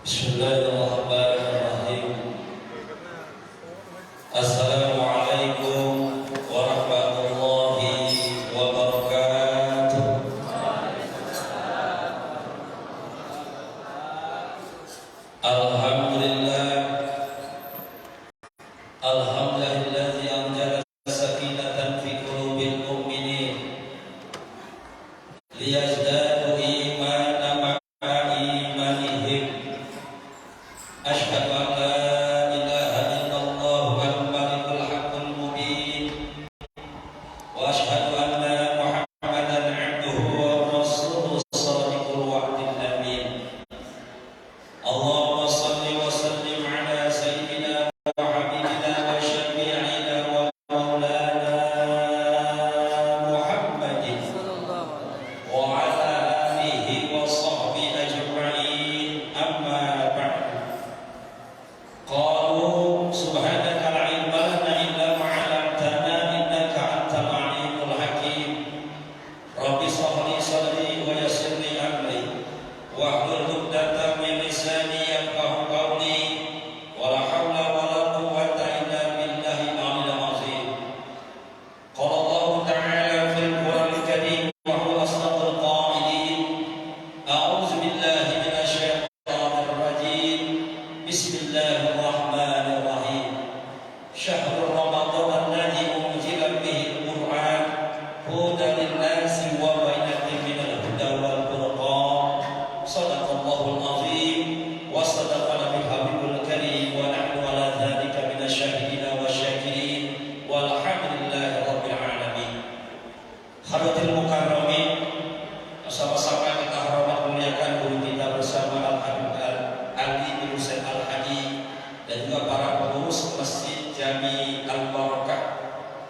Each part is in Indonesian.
Bismillahirrahmanirrahim. Assalamualaikum warahmatullahi wabarakatuh. Alhamdulillah, alhamdulillazi anzala sakinatan fi qulubil mu'minin liyazdadu imanan ma'a imanihim. Asyhadu an la ilaha illallah al-malikul haqqul mubin wa asyhadu anna Muhammadan 'abduhu wa rasuluhu shadiqul wa'dil amin. Allahumma shalli wa sallim ala sayyidina wa habibina wa syafi'ina wa maulana Muhammadin wa ala alihi wa sahbihi ajma'in, amma ba'd. Qalu subhanaka la ilma lana illa ma 'allamtana innaka antal 'alimul hakim. Rabbi shrah li sadri wa yassir li amri wahlul 'uqdatam min lisani yafqahu qawli. Wa la haula wa la quwwata illa billahi al-'aliyyil 'azim. Qala Allah ta'ala fil Qur'anil karim wa huwa asdaqul qa'ilin. A'udzu billahi minasy syaithanir rajim. Bismillahirrahmanirrahim. Syahrul Ramadan alladzi unzila fihi al-Qur'an hudan lin-nasi wa bayyinatin minal huda wal furqan. Shadaqallahul azim wa sadaqa nabiyul habibul karim wa nahnu ala dzalika minasyahidin wasyakirin walhamdulillahi rabbil alamin. Hadirin mukarramin, sama-sama kita hormat muliakan guru kita bersama Al-Habib Ali bin Husain Al-Hadi dan juga para pengurus Masjid Jami Al-Barakah,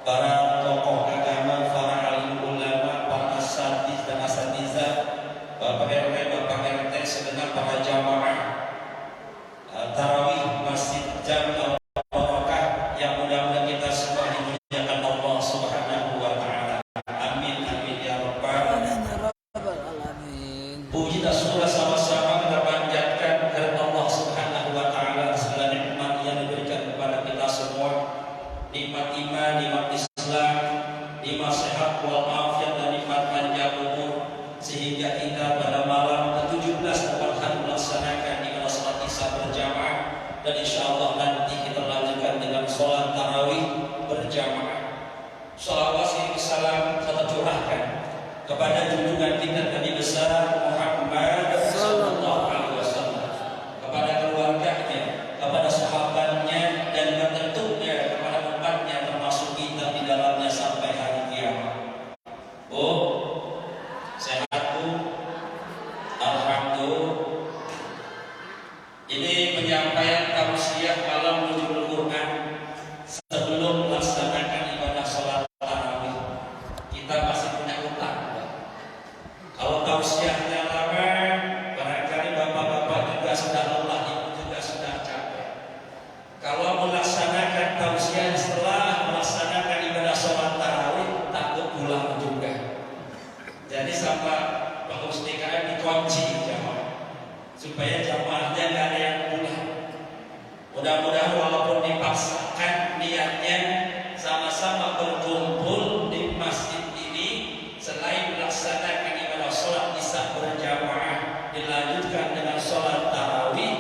para tokoh agama, para alim ulama, para asatiz dan asatizah, Bapak RW, Bapak RT, segenap para jamaah tarawih Masjid Jami Al-Barakah yang mudah-mudahan kita semua dimuliakan Allah Subhanahu wa taala. Amin amin ya rabbal alamin. Puji dan syukur sama-sama kita panjatkan kepada Allah Subhanahu wa taala segala nikmat yang diberikan kepada kita semua. Nikmat iman, nikmat Islam, nikmat sehat walafiat dan nikmat panjang umur, sehingga kita pada malam ke-17 dapat melaksanakan ibadah salat Isya berjamaah, dan insyaallah nanti kita lanjutkan dengan salat tarawih berjamaah. Shalawat salam kita curahkan kepada junjungan kita Nabi besar Muhammad sallallahu alaihi wasallam, kepada keluarganya, kepada sahabatnya, dan tentunya kepada umatnya termasuk kita di dalamnya sampai hari kiamat. Bu, sehat Bu? Alhamdulillah. Ini penyampaian tausiah malam nuzulul Quran sebelum melaksanakan ibadah salat tarawih. Kita masih punya utang. Kalau tausiahnya lama, barangkali bapak-bapak juga sudah lelah, ibu juga sudah capek. Kalau melaksanakan tausiah setelah melaksanakan ibadah sholat tarawih, takut pulang juga. Jadi sama pengurus DKM dikunci jamaah, supaya jamaahnya nggak ada yang pulang. Mudah-mudahan walaupun dipaksakan niatnya sama-sama berkumpul di masjid ini, selain melaksanakan ibadah sholat Isya berjamaah, dilanjutkan dengan sholat tarawih,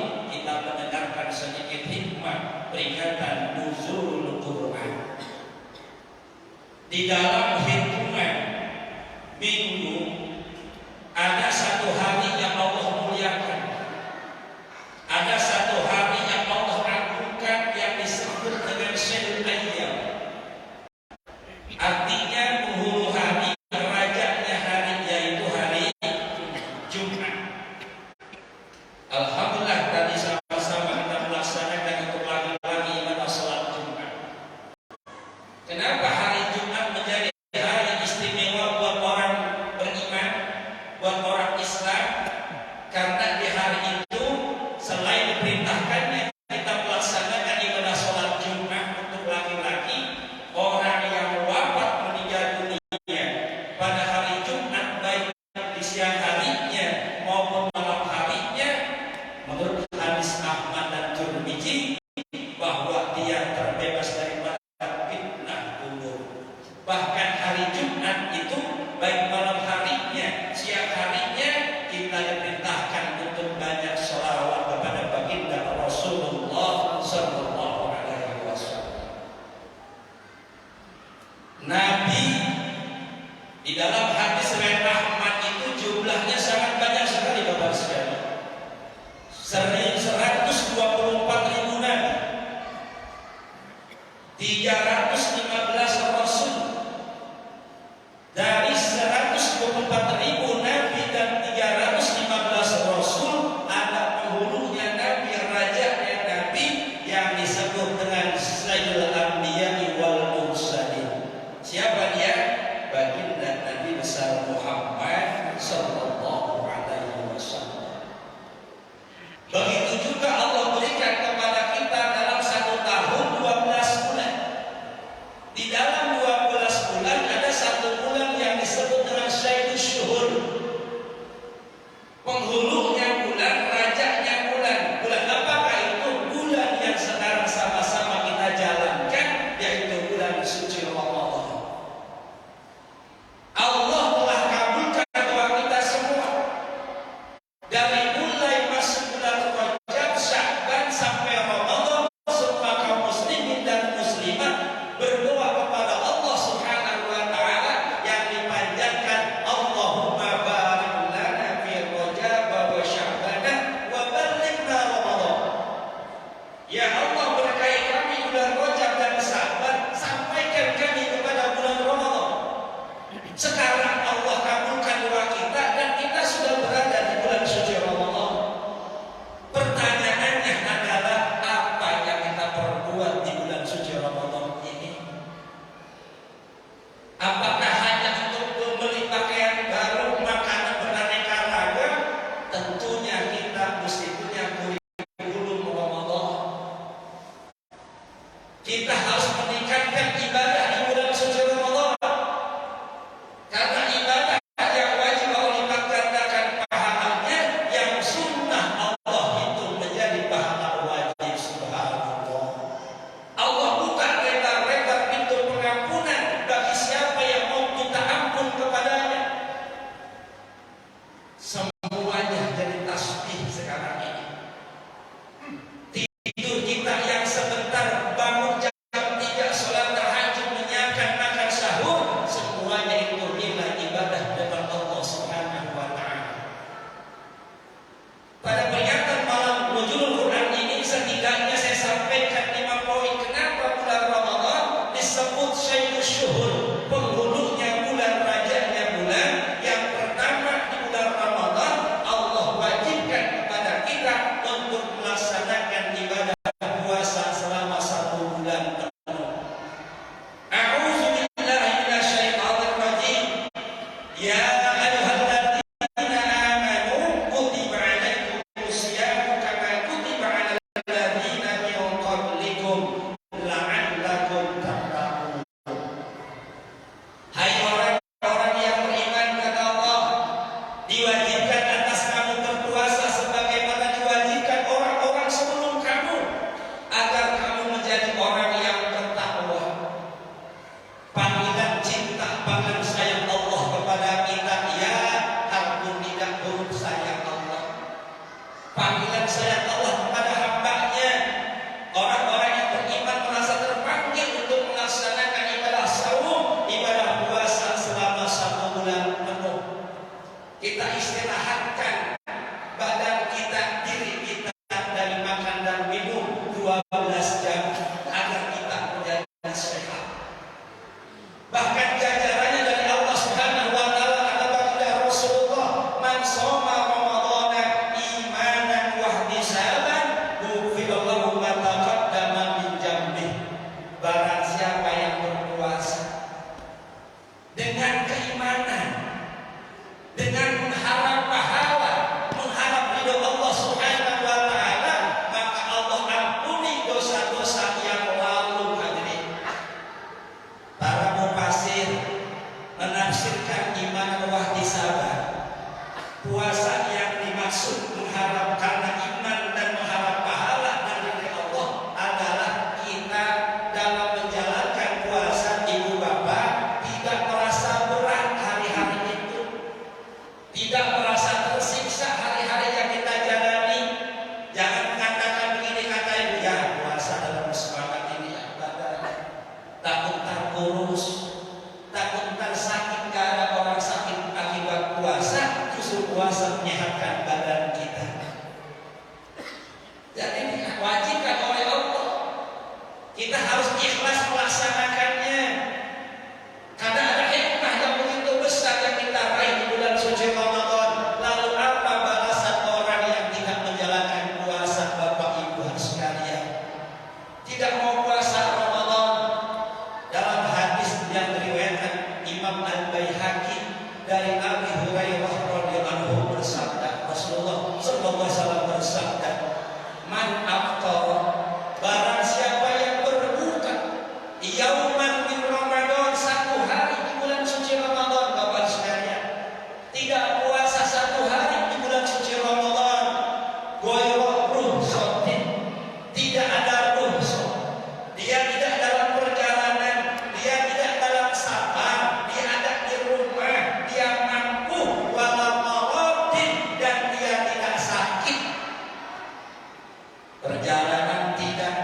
perjalanan tidak,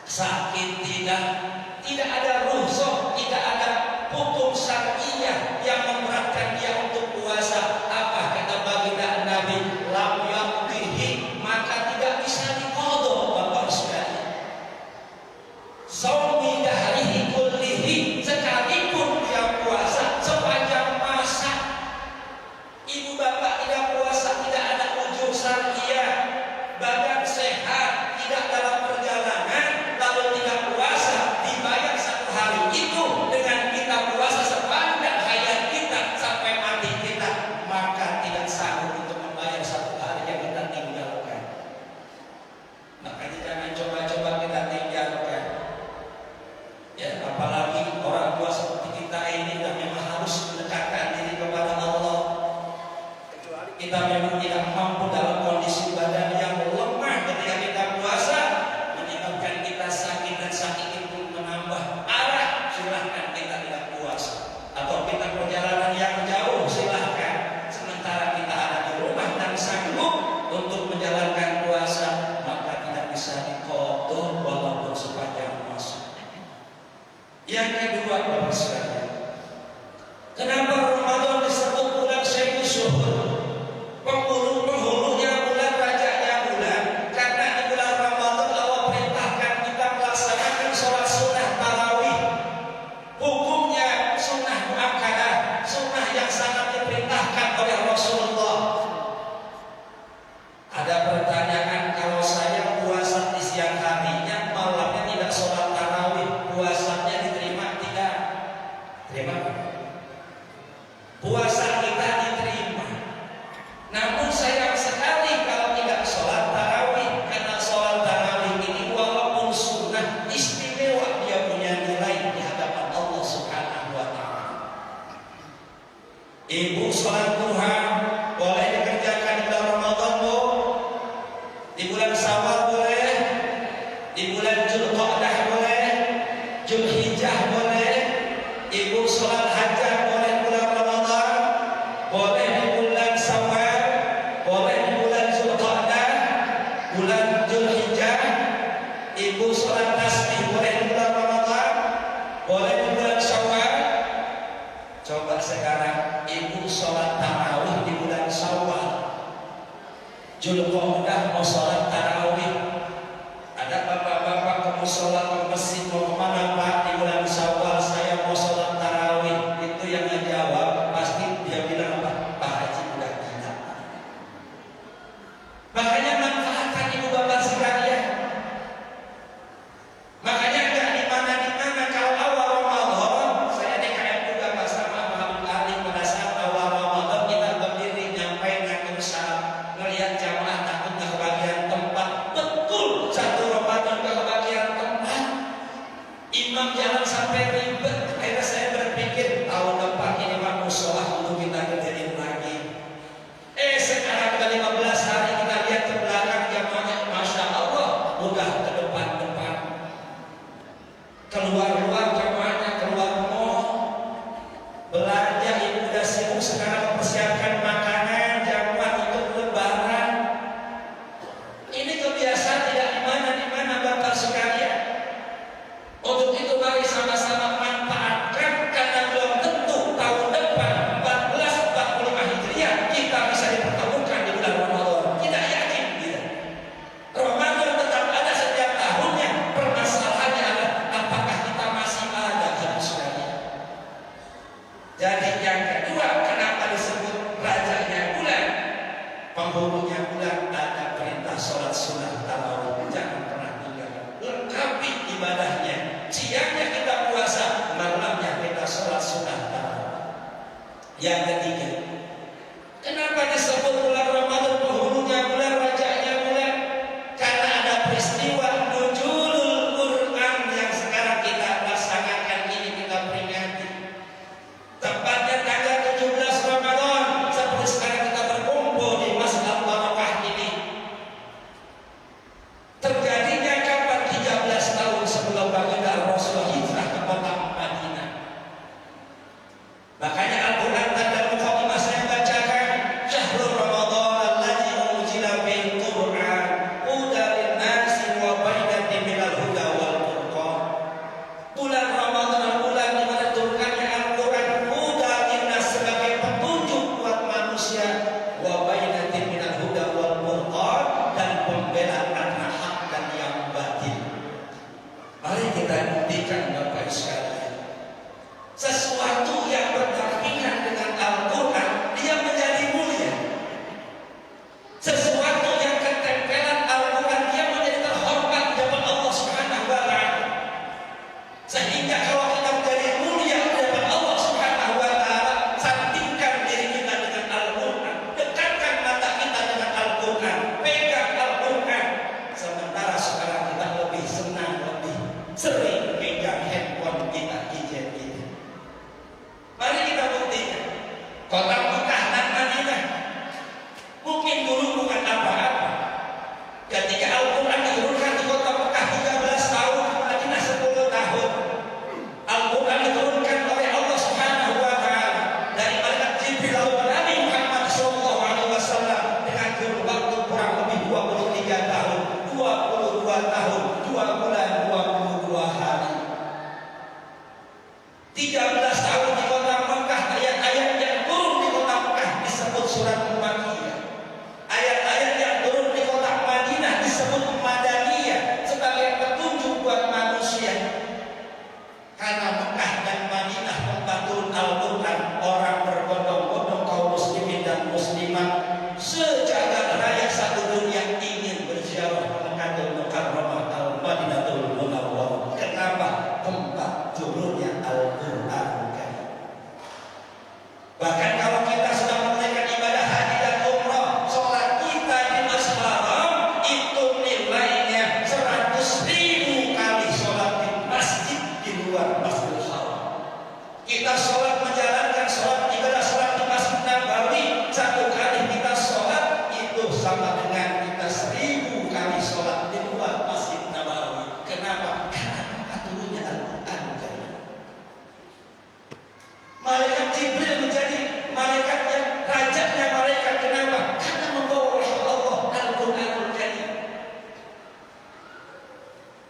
sakit tidak ada rukhsah, tidak ada hukum syar'iyyah yang memberatkan dia untuk puasa. Apa kata baginda Nabi? Lam yaqdihi, maka tidak bisa diqadha. Bapak sekalian, shaumi dahrihi kullihi, sekalipun dia puasa sepanjang masa. Ibu bapak tidak puasa, tidak ada ujung syar'iyyah, badan sehat, tidak dalam perjalanan, lalu tidak puasa, dibayar satu hari itu dengan kita puasa sepanjang hayat kita sampai mati kita, maka tidak sanggup untuk membayar satu hari yang kita tinggalkan. Makanya jangan coba-coba kita tinggalkan. Ya, apalagi orang tua seperti kita ini dan memang harus mendekatkan diri kepada Allah. Kecuali kita memang tidak mampu dalam kondisi badan yang lemah ketika kita puasa, menyebabkan kita sakit dan sakit itu menambah arah, silahkan kita tidak puasa. Atau kita perjalanan yang jauh, silahkan. Sementara kita ada di rumah dan sanggup untuk menjalankan puasa, maka tidak bisa diqadha walaupun sepanjang masa. Yang kedua, Bapak sekalian, kenapa Ramadan disebut bulan Sayyidus Syuhur? Penghulunya bulan, rajanya bulan. Karena di bulan Ramadan Allah perintahkan kita melaksanakan sholat sunnah tarawih. Hukumnya sunnah muakkadah, sunnah yang sangat diperintahkan oleh Rasulullah. Ada pertanyaan, kalau saya puasa di siang harinya, malamnya tidak sholat tarawih, puasanya diterima tidak? Terima. Puasa kita diterima. Namun sayang sekali kalau tidak sholat tarawih, karena sholat tarawih ini walaupun sunnah, istimewa, dia punya nilai di hadapan Allah Subhanahu wa Ta'ala. Ibu sholat duha boleh dikerjakan di bulan Ramadan, Bu. Di bulan Syawal boleh, di bulan Dzulqa'dah boleh, Dzulhijjah boleh. Ibu sholat hajat boleh bulan Ramadan, boleh di bulan Syawal, boleh di bulan Dzulqa'dah, bulan Dzulhijjah. Ibu sholat tasbih boleh di bulan Ramadan, boleh di bulan Syawal. Coba sekarang ibu sholat tarawih di bulan Syawal, Dzulqa'dah mau sholat tarawih. Ada bapak-bapak ke musola, ke masjid, mau kemana Pak? Di bulan Syawal saya mau sholat tarawih. Itu yang ngejawab pasti dia bilang apa? Pak Haji udah gila. Makanya manfaatkan ibu bapak sekalian. Makanya enggak di mana kalau awal Ramadan, saya DKM juga bersama Pak Ali pada saat awal Ramadan kita berdiri nyampai ngatur salam, ngelihat jamaah takut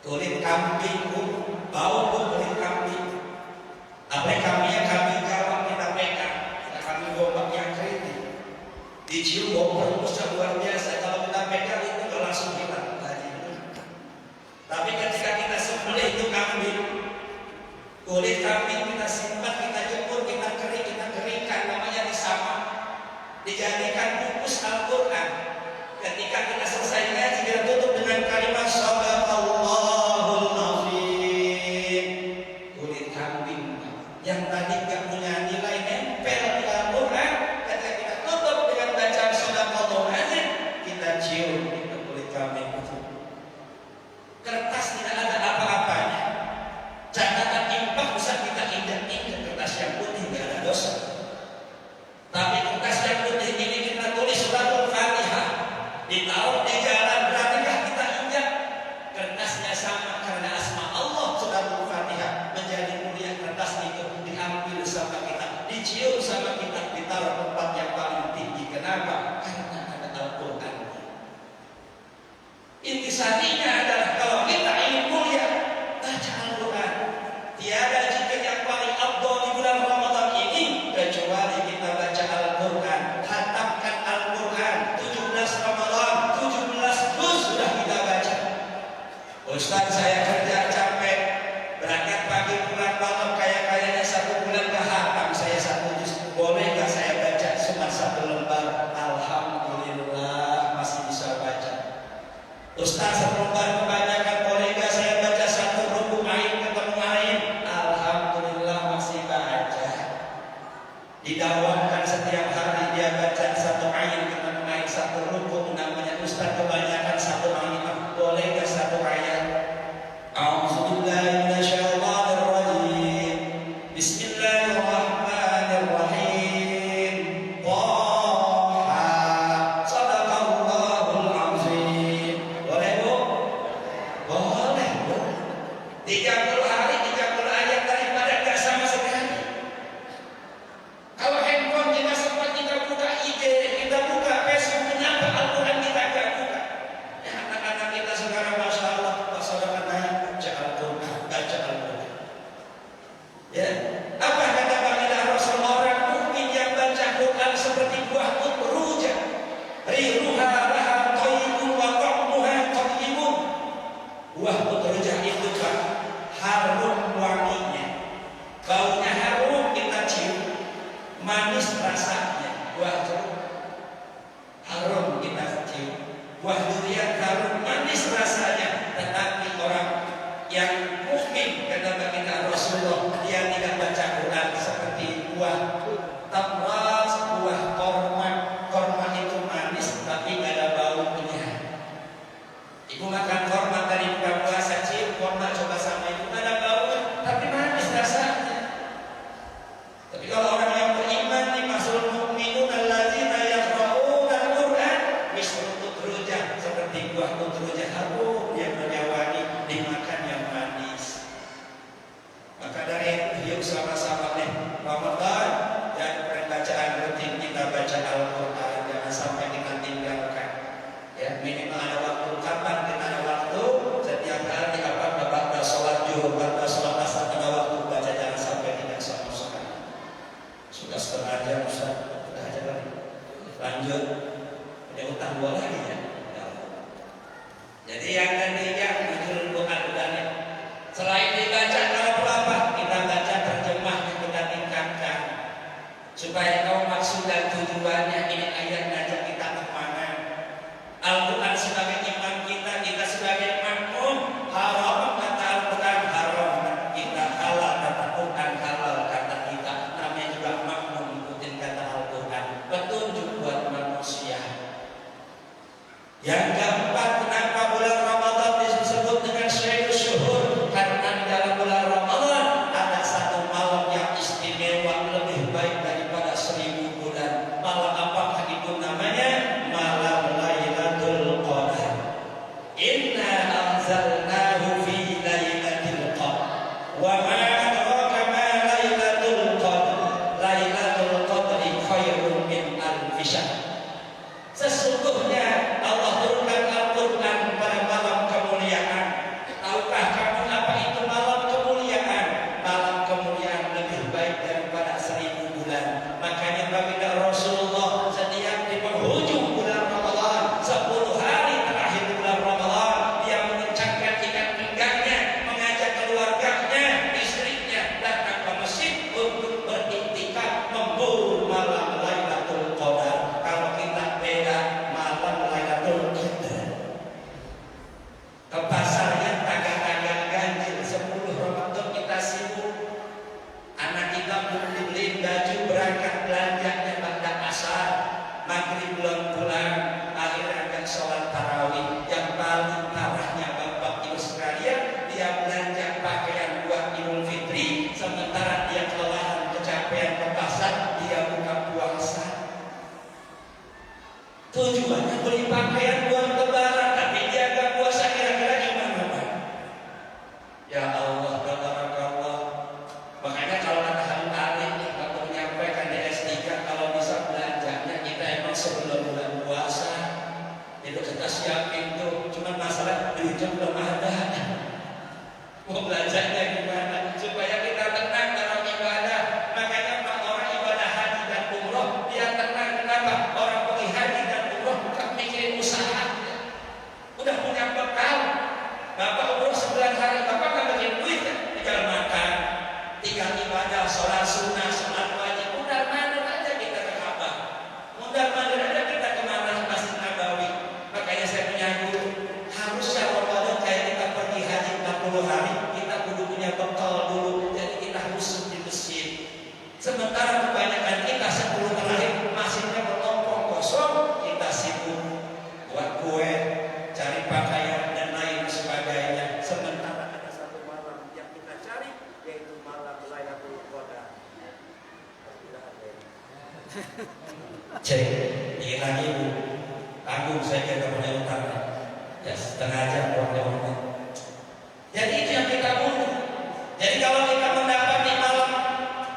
kulit kambing, bau kulit kambing. Apa kambing kalau kita pegang, kita kambing gombak yang kering, dicium bau berembusnya luar biasa. Kalau kita pegang itu nggak langsung hilang. Tapi ketika kita sembelih itu kambing, kulit kambing kita simpan, kita jemur, kita keringkan, namanya disamak, dijadikan bungkus Al-Quran. Ketika kita selesai ngaji, kita tutup dengan kalimat Shadaqallahul Azim. Kulit kambing yang tadi nggak punya nilai nempel di Al-Quran, ketika kita tutup dengan bacaan Shadaqallahul Azim, kita cium itu kulit kambing itu. Kertas tidak ada apa-apanya. Catatan impak bisa kita injak-injak, kertas yang putih tidak ada dosa. Tapi kertas yang putih ini kita tulis suratul Fatihah, ditaruh di jalan, beranikah kita injak? Kertasnya sama, karena asma Allah suratul Fatihah menjadi mulia. Kertas itu diambil sama kita, dicium sama kita, ditaruh tempat yang paling tinggi. Kenapa? Karena ada Al-Quran. Intisarinya adalah kalau kita ingin mulia, baca Al-Quran. Tiada zikir yang paling afdal di bulan Ramadan ini kecuali kita baca Al-Quran. Khatamkan Al-Quran 17 Ramadan, 17 juz sudah kita baca. Ustaz, saya kerja capek, berangkat pagi pulang malam, kayaknya 1 bulan gak khatam saya 1 juz. Boleh gak saya baca cuma 1 lembar? Alhamdulillah masih bisa baca. Ustaz, 1 lembar kebanyakan, boleh gak saya baca 1 ruku ain ketemu ain? Alhamdulillah masih baca. Didawamkan setiap hari dia baca 1 ain ketemu ain, 1 ruku. Namanya Ustaz, kebanyakan 1 ain. Boleh gak 1 ayat? A'udzubillahi minasyaitonir rajim. Bismillahirrahmanirrahim. Taha, Shadaqallahul Azim. Boleh Bu? Boleh Bu. 30 hari 30 ayat daripada enggak sama sekali. Kalau handphone kita sempat kita buka IG, kita buka Facebook, kenapa Al-Quran kita enggak buka? Ya, anak-anak kita sekarang Masya Allah, baca Al-Quran, baca Al-Quran. Ya, apa kata baginda Rasul, orang mukmin yang baca Quran seperti buah utrujah, rihuha laha thayyibun wa ta'muha thayyibun. Buah utrujah itu Pak, harum wanginya, baunya harum, kita cium, manis rasanya. Buah jeruk harum, kita cium. Buah durian harum, manis rasanya. Tetapi orang yang mukmin, kata baginda Rasulullah, dia tidak baca Quran seperti buah tamras, buah korma. Korma itu manis tapi tidak ada baunya. Ibu makan korma tadi buka puasa, cium korma, coba sama ibu, tidak ada baunya tapi manis rasanya. Tapi kalau orang yang beriman, dimaksud mukminun alladzina yaqra'una al-Qur'an mislu utrujah, seperti buah utrujah harum yang wangi, dimakan yang manis. Maka dari itu yuk sama-sama nih Ramadan dan bacaan rutin kita baca Al-Quran, jangan sampai kita tinggalkan. Ya, minimal ada waktu. Kapan kita ada waktu? Setiap hari, kapan baca sholat zuhur, baca sholat asar, ada waktu baca, jangan sampai tidak sama sekali. Sudah setengah jam, Ustaz, sudah aja lagi. Lanjut, ada utang 2 lagi ya. Jadi yang ketiga, menurut Quran-Qurannya, selain dibaca kalau apa, kita baca terjemahnya, kita tingkatkan supaya tahu maksud dan tujuannya. Ini ayat ngajak kita kemana? Al-Quran sebagai imam kita, kita sebagai makmum. Haram kata Al-Quran haram, kita halal kata Quran halal kata kita. Namanya juga makmum, ikutin kata Al-Quran, petunjuk buat manusia. Yang keempat, kenapa bulan Ramadan Bapak umur 9 hari, Bapak nggak bikin duit kan? Tinggal makan, tinggal ibadah, sholat sunnah, sholat wajib, mundar mandir aja kita ke Ka'bah, mundar mandir aja kita ke Masjid Nabawi. Makanya saya punya guru, harusnya Ramadan kayak kita pergi haji 40 hari, kita kudu punya bekal dulu, jadi kita khusus di masjid. Sementara kebanyakan kita 10 terakhir masjidnya berlompong kosong, kita sibuk buat kue, cari pakaian dan lain sebagainya. Sementara ada satu malam yang kita cari, yaitu malam Lailatul Qadar. Cek, dikit lagi Bu, tanggung saya ke Korea Utara, ya setengah jam Korea Utara. Jadi itu yang kita butuh. Jadi kalau kita mendapati malam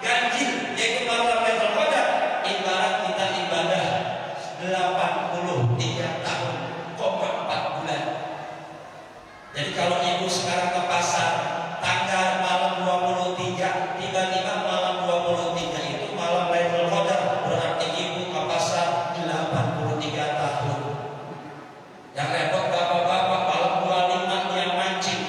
ganjil, yaitu malam Lailatul Qadar, ibarat kita ibadah 83 tahun, 4 bulan. Jadi kalau ibu sekarang ke pasar, tanggal malam 23, tiba-tiba malam 23 itu malam Lailatul Qadar, berarti ibu ke pasar 83 tahun. Yang repot bapak-bapak malam 25 dia mancing,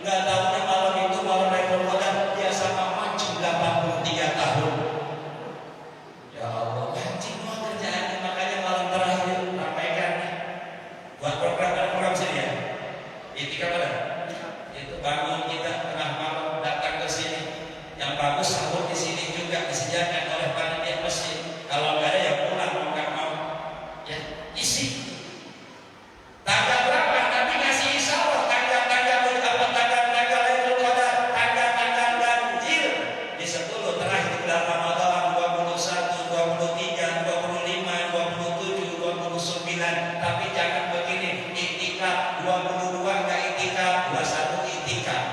nggak tahunya malam itu malam Lailatul Qadar, dia sama mancing 83 tahun. Ya Allah, mancing mau kerjaannya, makanya malam terakhir ramaikan buat program sini ya. Itikaf ada? Itu bangun kita tengah malam datang ke sini. Yang bagus sahur di sini juga disediakan oleh panitia masjid. Kalau nggak ada ya pulang mau nggak mau. Ya isi. Tanggal berapa? Tapi ngasih isyarat tanggal-tanggal Lailatul Qadar, tanggal-tanggal ganjil di 10 terakhir bulan Ramadan, 21, 23, 25, 27, 29. Tapi jangan begini, itikaf 22 nggak itikaf, 21 itikaf,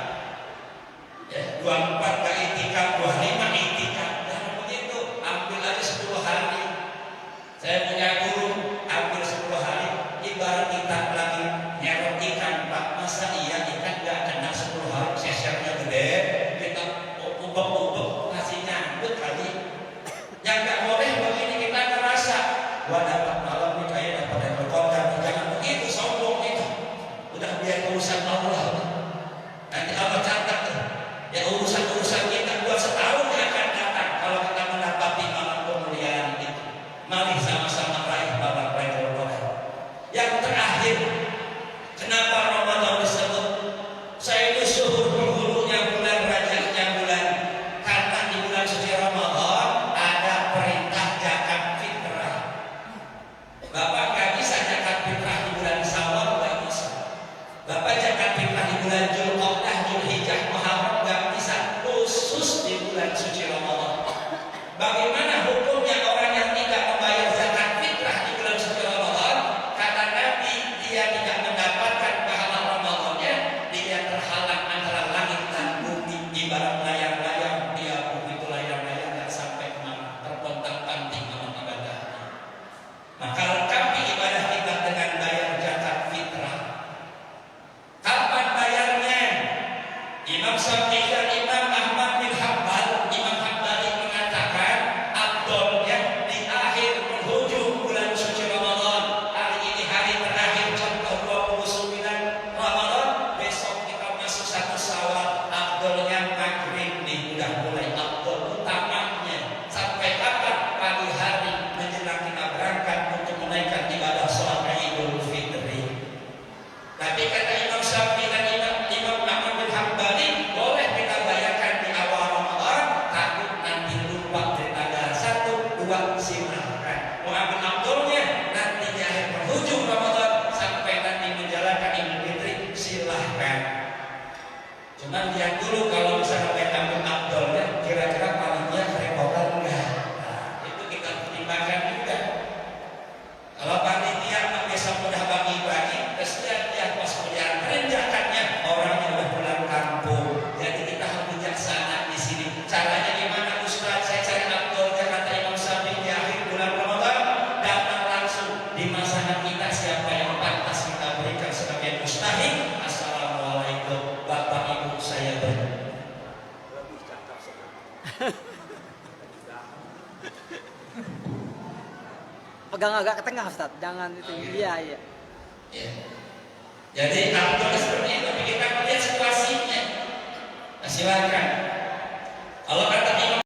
ya 24 nggak itikaf, 25 itikaf. Jangan begitu, ambil aja 10 hari. Saya punya guru, ambil 10 hari. Ibarat kita lagi nyerok ikan, Pak, masa iya ikan nggak kena 10 hari, sesernya gede, kita ubek-ubek ngasih nyambut kali. Yang nggak boleh begini, kita ngerasa gua dapat malam nih kayak dapat Lailatul Qadar. Jangan begitu, sombong itu. Udah biar urusan Allah. Nanti Allah catat tuh. Ya urusan-urusan kita buat setahun yang akan datang kalau kita mendapati malam kemuliaan itu. Mari sama-sama raih malam Lailatul Qadar. Yang terakhir, kenapa Ramadan disebut? Saya itu syuhur penghulunya bulan, rajanya bulan. Karena di bulan suci Ramadan ada perintah zakat fitrah. Bapak nggak bisa zakat fitrah di bulan Syawal, nggak bisa. Bapak zakat fitrah di bulan Dzulqa'dah, Dzulhijjah, Muharram nggak bisa. Khusus di bulan suci Ramadan. Bagaimana hukumnya orang yang tidak membayar zakat fitrah di bulan suci Ramadan? Kata Nabi, dia tidak mendapatkan pahala Ramadannya, dia terhalang antara langit dan bumi. Ibarat layang-layang, dia begitu layang-layang nggak sampai kemana, terpontang-panting amal ibadahnya. Maka lengkapi ibadah kita dengan bayar zakat fitrah. Kapan bayarnya? Imam Syafi'i dan Imam Ahmad bin Hanbal, Imam Hanbali mengatakan afdolnya di akhir penghujung bulan suci Ramadan. Hari ini hari terakhir, contoh 29 Ramadan, besok kita masuk 1 Syawal. Afdolnya maghrib nih udah mulai afdol utamanya. Sampai kapan? Pagi hari menjelang kita berangkat untuk menaikkan ibadah sholat Idul Fitri. Tapi kata Imam Syafi'i dan Imam Ahmad bin Hanbali, boleh kita bayarkan di awal Ramadan, takut nanti lupa di tanggal 1, 2, silahkan. Mau ambil abdulnya nanti di akhir penghujung Ramadan sampai nanti menjalankan Idul Fitri, silahkan. Cuman lihat dulu kalau misalnya kita ambil abdulnya, kira-kira panitia kerepotan enggak? Nah, itu kita pertimbangkan juga. Kalau panitia biasa mudah bagi-bagi, kesian dia pas kemudian renjakannya orangnya udah pulang kampung. Jadi kita harus bijaksana di sini. Caranya gimana Ustaz? Saya cari abdulnya, kata Imam Syafi'i, di akhir bulan Ramadan, datang langsung di masyarakat kita siapa yang pantas kita berikan sebagai mustahik. Assalamualaikum Bapak Ibu, saya lebih cakap sekali. Pegang agak ke tengah Ustaz, jangan itu. Iya. Ya. Jadi aturannya seperti itu, tapi kita melihat situasinya. Nah, silakan. Kalau kata Imam